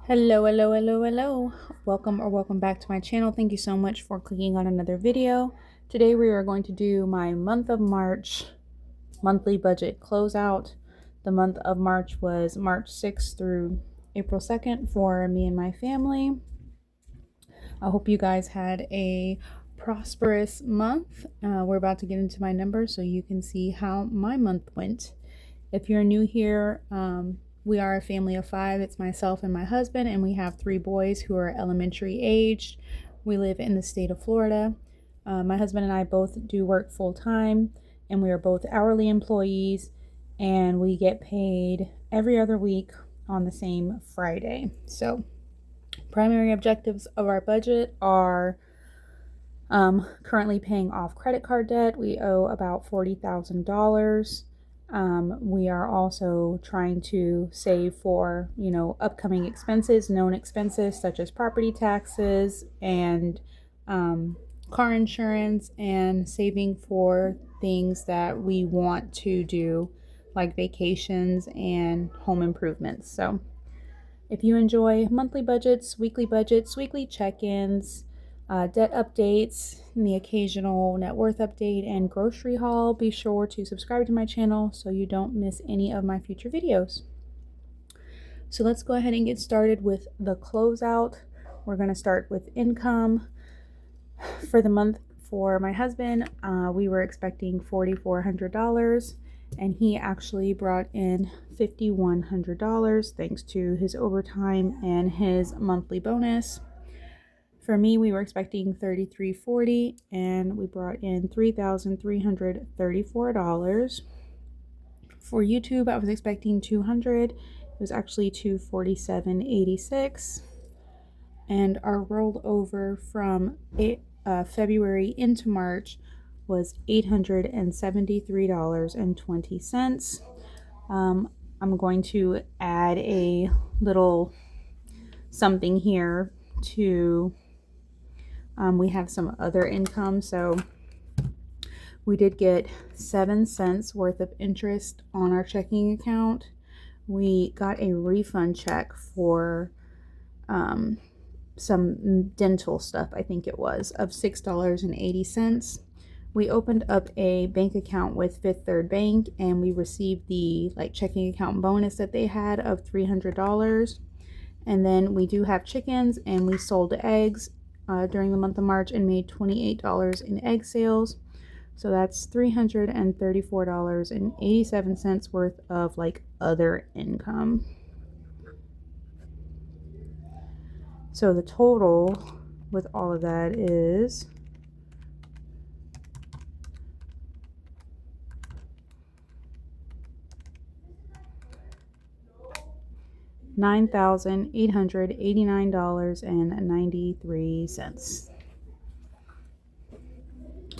Hello. Welcome back to my channel. Thank you so much for clicking on another video. Today we are going to do my month of March monthly budget closeout. The month of March was March 6th through April 2nd for me and my family. I hope you guys had a prosperous month. We're about to get into my numbers so you can see how my month went. If you're new here, we are a family of 5. It's myself and my husband, and we have 3 boys who are elementary aged. We live in the state of Florida. My husband and I both do work full time, and we are both hourly employees, and we get paid every other week on the same Friday. So, primary objectives of our budget are currently paying off credit card debt. We owe about $40,000. We are also trying to save for, upcoming expenses, known expenses such as property taxes and car insurance, and saving for things that we want to do, like vacations and home improvements. So if you enjoy monthly budgets, weekly check-ins, debt updates, and the occasional net worth update and grocery haul, be sure to subscribe to my channel so you don't miss any of my future videos. So let's go ahead and get started with the closeout. We're going to start with income. For the month for my husband, we were expecting $4,400, and he actually brought in $5,100 thanks to his overtime and his monthly bonus. For me, we were expecting $3,340, and we brought in $3,334. For YouTube, I was expecting $200. It was actually $247.86. And our rollover from February into March was $873.20. I'm going to add a little something here to we have some other income. So we did get 7 cents worth of interest on our checking account. We got a refund check for some dental stuff, I think it was, of $6.80. We opened up a bank account with Fifth Third Bank, and we received the checking account bonus that they had of $300. And then we do have chickens, and we sold eggs during the month of March and made $28 in egg sales. So that's $334.87 worth of other income. So the total with all of that is $9,889.93.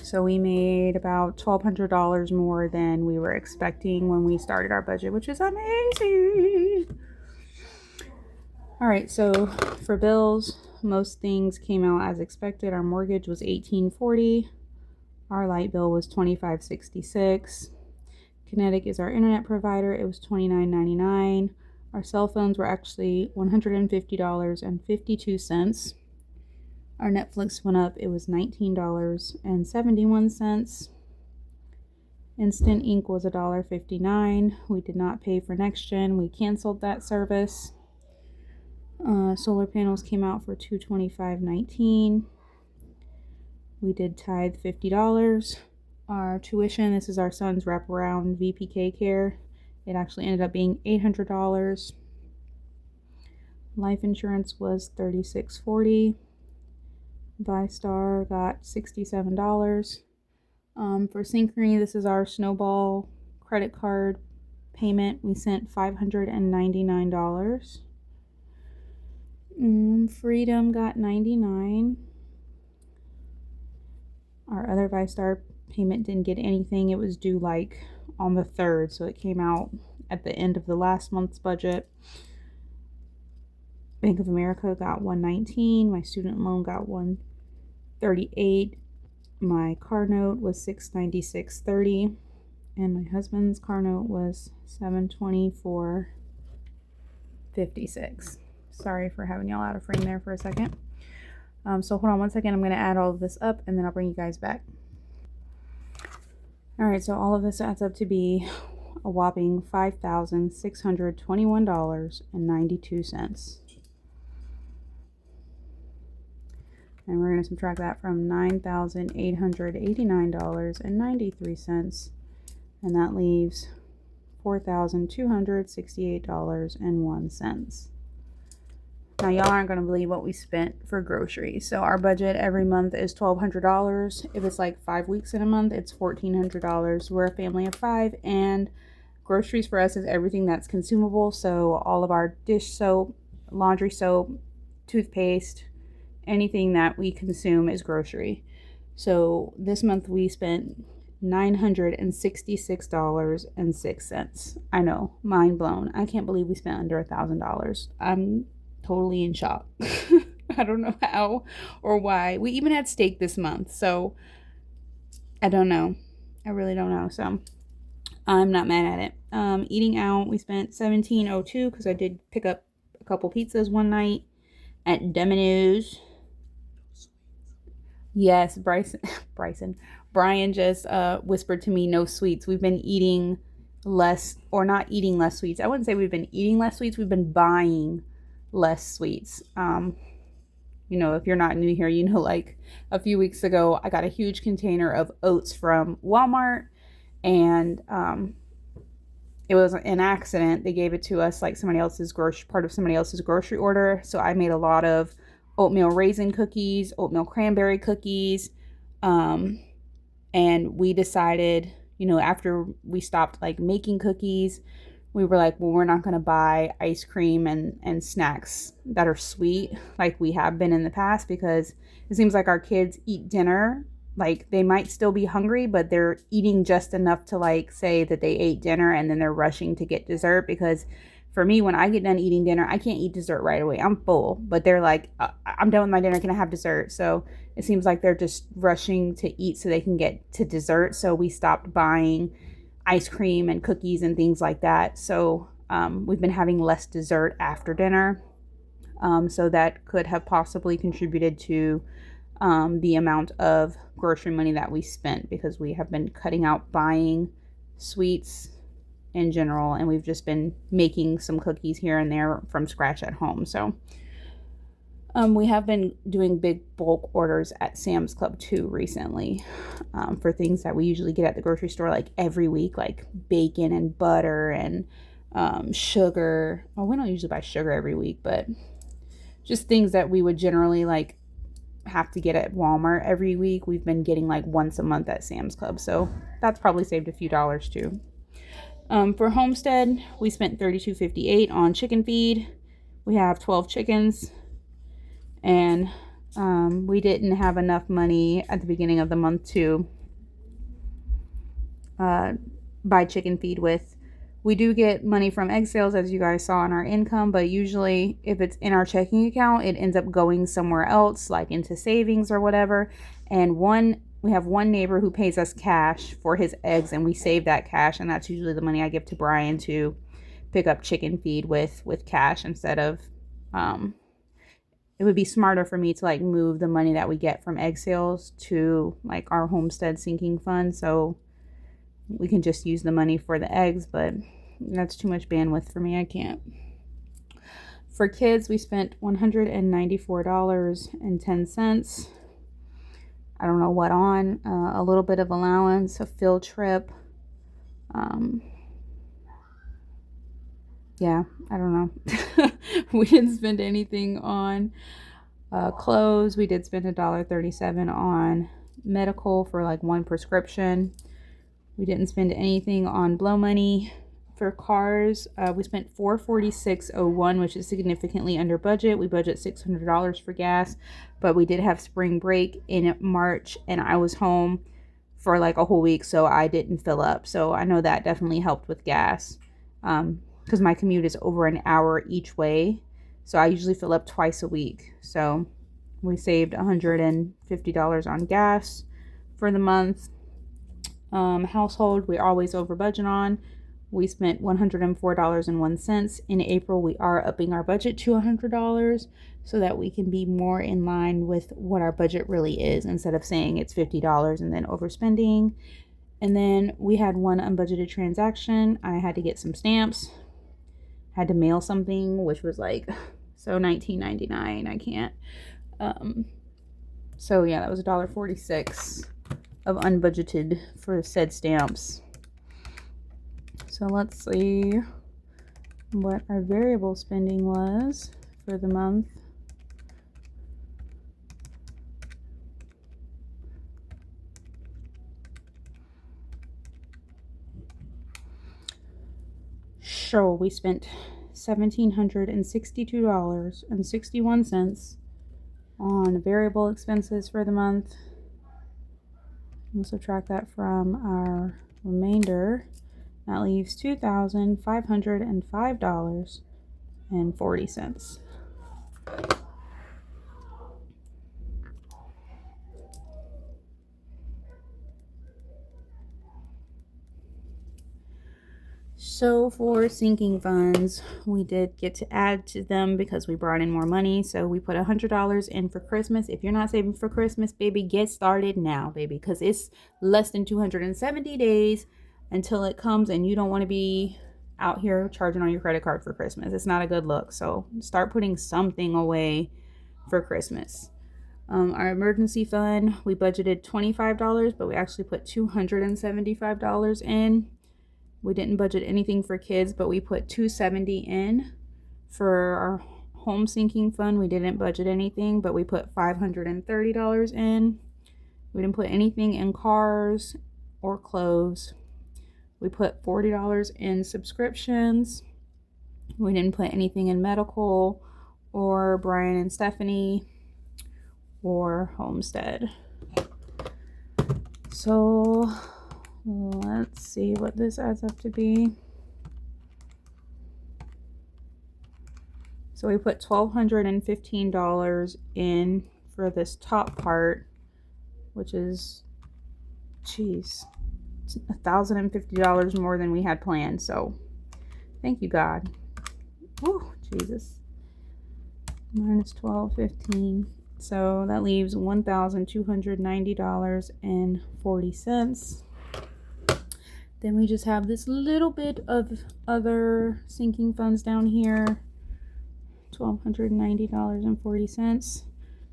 So we made about $1,200 more than we were expecting when we started our budget, which is amazing. All right, so for bills, most things came out as expected. Our mortgage was $1,840. Our light bill was $25.66. Kinetic is our internet provider. It was $29.99. Our cell phones were actually $150.52. Our Netflix went up. It was $19.71. Instant ink was $1.59. We did not pay for NextGen. We canceled that service. Solar panels came out for $225.19. We did tithe $50. Our tuition, this is our son's wraparound VPK care. It actually ended up being $800. Life insurance was $36.40. ViStar got $67. For Synchrony, this is our Snowball credit card payment. We sent $599. Freedom got $99. Our other ViStar payment didn't get anything. It was due on the 3rd, so it came out at the end of the last month's budget. Bank of America got $119. My student loan got $138. My car note was $696.30, and my husband's car note was $724.56. Sorry for having y'all out of frame there for a second. So hold on one second. I'm going to add all of this up and then I'll bring you guys back. All right, so all of this adds up to be a whopping $5,621.92. And we're going to subtract that from $9,889.93. And that leaves $4,268.01. Now, y'all aren't going to believe what we spent for groceries. So our budget every month is $1,200. If it's like 5 weeks in a month, it's $1,400. We're a family of 5, and groceries for us is everything that's consumable. So all of our dish soap, laundry soap, toothpaste, anything that we consume is grocery. So this month we spent $966.06. I know, mind blown. I can't believe we spent under $1,000. I'm totally in shock. I don't know how or why. We even had steak this month, so I don't know. I really don't know. So I'm not mad at it. Eating out, we spent $17.02 because I did pick up a couple pizzas one night at Domino's. Yes, Brian just whispered to me, no sweets. We've been eating less, or not eating less sweets. I wouldn't say we've been eating less sweets. We've been buying less sweets. You know, if you're not new here, you know, like a few weeks ago, I got a huge container of oats from Walmart, and it was an accident. They gave it to us like part of somebody else's grocery order. So I made a lot of oatmeal raisin cookies, oatmeal cranberry cookies. And we decided, you know, after we stopped like making cookies, we were like, well, we're not going to buy ice cream and snacks that are sweet like we have been in the past, because it seems like our kids eat dinner. Like they might still be hungry, but they're eating just enough to like say that they ate dinner, and then they're rushing to get dessert. Because for me, when I get done eating dinner, I can't eat dessert right away. I'm full, but they're like, I'm done with my dinner. Can I have dessert? So it seems like they're just rushing to eat so they can get to dessert. So we stopped buying ice cream and cookies and things like that. So we've been having less dessert after dinner. So that could have possibly contributed to the amount of grocery money that we spent, because we have been cutting out buying sweets in general, and we've just been making some cookies here and there from scratch at home. So we have been doing big bulk orders at Sam's Club too recently, for things that we usually get at the grocery store like every week, like bacon and butter and sugar. Well, we don't usually buy sugar every week, but just things that we would generally like have to get at Walmart every week, we've been getting like once a month at Sam's Club. So that's probably saved a few dollars too. For Homestead, we spent $32.58 on chicken feed. We have 12 chickens, and we didn't have enough money at the beginning of the month to buy chicken feed with. We do get money from egg sales, as you guys saw in our income, but usually if it's in our checking account, it ends up going somewhere else, like into savings or whatever. And we have one neighbor who pays us cash for his eggs, and we save that cash, and that's usually the money I give to Brian to pick up chicken feed with cash, instead of it would be smarter for me to like move the money that we get from egg sales to like our homestead sinking fund, so we can just use the money for the eggs, but that's too much bandwidth for me. I can't. For kids, we spent $194.10. I don't know what on, a little bit of allowance, a field trip. Yeah, I don't know. We didn't spend anything on clothes. We did spend $1.37 on medical for like one prescription. We didn't spend anything on blow money. For cars, we spent $446.01, which is significantly under budget. We budget $600 for gas, but we did have spring break in March, and I was home for like a whole week, so I didn't fill up. So I know that definitely helped with gas, because my commute is over an hour each way, so I usually fill up twice a week. So we saved $150 on gas for the month. Household, we're always over budget on. we spent $104.01. In April, we are upping our budget to $100 so that we can be more in line with what our budget really is instead of saying it's $50 and then overspending. And then we had one unbudgeted transaction. I had to get some stamps, had to mail something, which was like so $19.99. I can't. So yeah, that was $1.46 of unbudgeted for said stamps. So let's see what our variable spending was for the month. So we spent $1,762.61 on variable expenses for the month. We'll subtract that from our remainder. That leaves $2,505.40. So for sinking funds, we did get to add to them because we brought in more money. So we put $100 in for Christmas. If you're not saving for Christmas, baby, get started now, baby, because it's less than 270 days until it comes, and you don't want to be out here charging on your credit card for Christmas. It's not a good look. So start putting something away for Christmas. Our emergency fund, we budgeted $25, but we actually put $275 in. We didn't budget anything for kids, but we put $270 in. For our home sinking fund, we didn't budget anything, but we put $530 in. We didn't put anything in cars or clothes. We put $40 in subscriptions. We didn't put anything in medical or Brian and Stephanie or Homestead. So let's see what this adds up to be. So we put $1,215 in for this top part, which is, geez, $1,050 more than we had planned. So thank you, God. Woo, Jesus. Minus $1,215. So that leaves $1,290.40. Then we just have this little bit of other sinking funds down here, $1,290.40.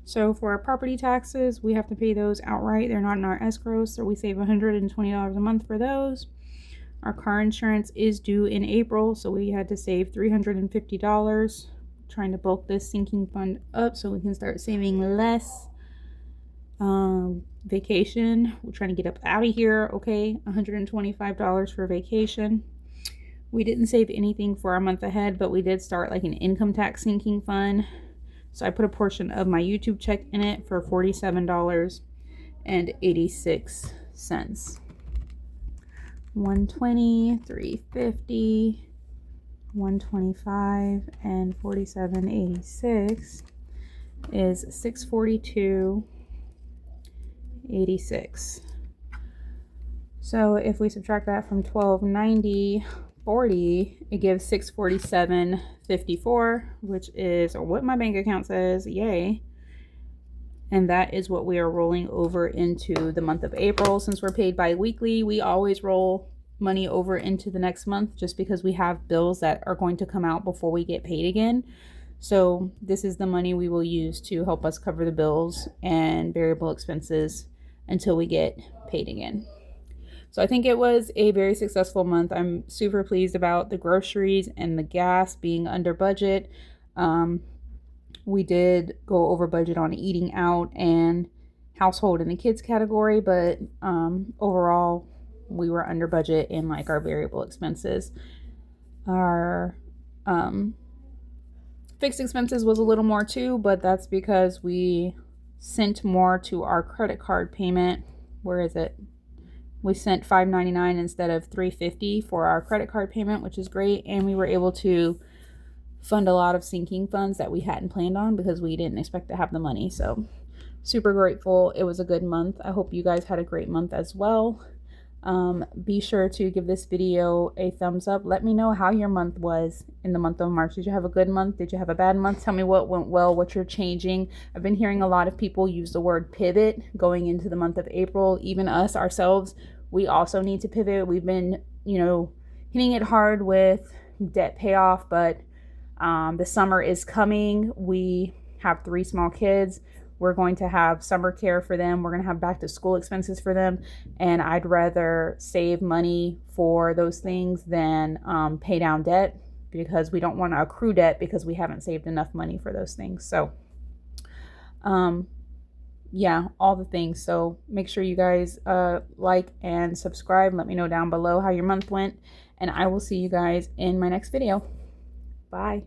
So for our property taxes, we have to pay those outright. They're not in our escrow, so we save $120 a month for those. Our car insurance is due in April, so we had to save $350. Trying to bulk this sinking fund up so we can start saving less. Vacation, we're trying to get up out of here. Okay, $125 for vacation. We didn't save anything for our month ahead, but we did start like an income tax sinking fund. So I put a portion of my YouTube check in it for $47.86. 120, 350, 125, and 47.86 is 642.86. So if we subtract that from 1290.40, it gives 647.54, which is what my bank account says. Yay. And that is what we are rolling over into the month of April. Since we're paid bi-weekly, we always roll money over into the next month just because we have bills that are going to come out before we get paid again. So this is the money we will use to help us cover the bills and variable expenses until we get paid again. So I think it was a very successful month. I'm super pleased about the groceries and the gas being under budget. We did go over budget on eating out and household in the kids category, but overall we were under budget in like our variable expenses. Our fixed expenses was a little more too, but that's because we sent more to our credit card payment. Where is it? We sent $5.99 instead of $3.50 for our credit card payment, which is great. And we were able to fund a lot of sinking funds that we hadn't planned on because we didn't expect to have the money. So super grateful. It was a good month. I hope you guys had a great month as well. Be sure to give this video a thumbs up. Let me know how your month was in the month of March. Did you have a good month? Did you have a bad month? Tell me what went well, what you're changing. I've been hearing a lot of people use the word pivot going into the month of April. Even us ourselves, we also need to pivot. We've been, hitting it hard with debt payoff, but the summer is coming. We have 3 small kids. We're going to have summer care for them. We're going to have back to school expenses for them. And I'd rather save money for those things than pay down debt, because we don't want to accrue debt because we haven't saved enough money for those things. So, yeah, all the things. So make sure you guys like and subscribe. Let me know down below how your month went. And I will see you guys in my next video. Bye.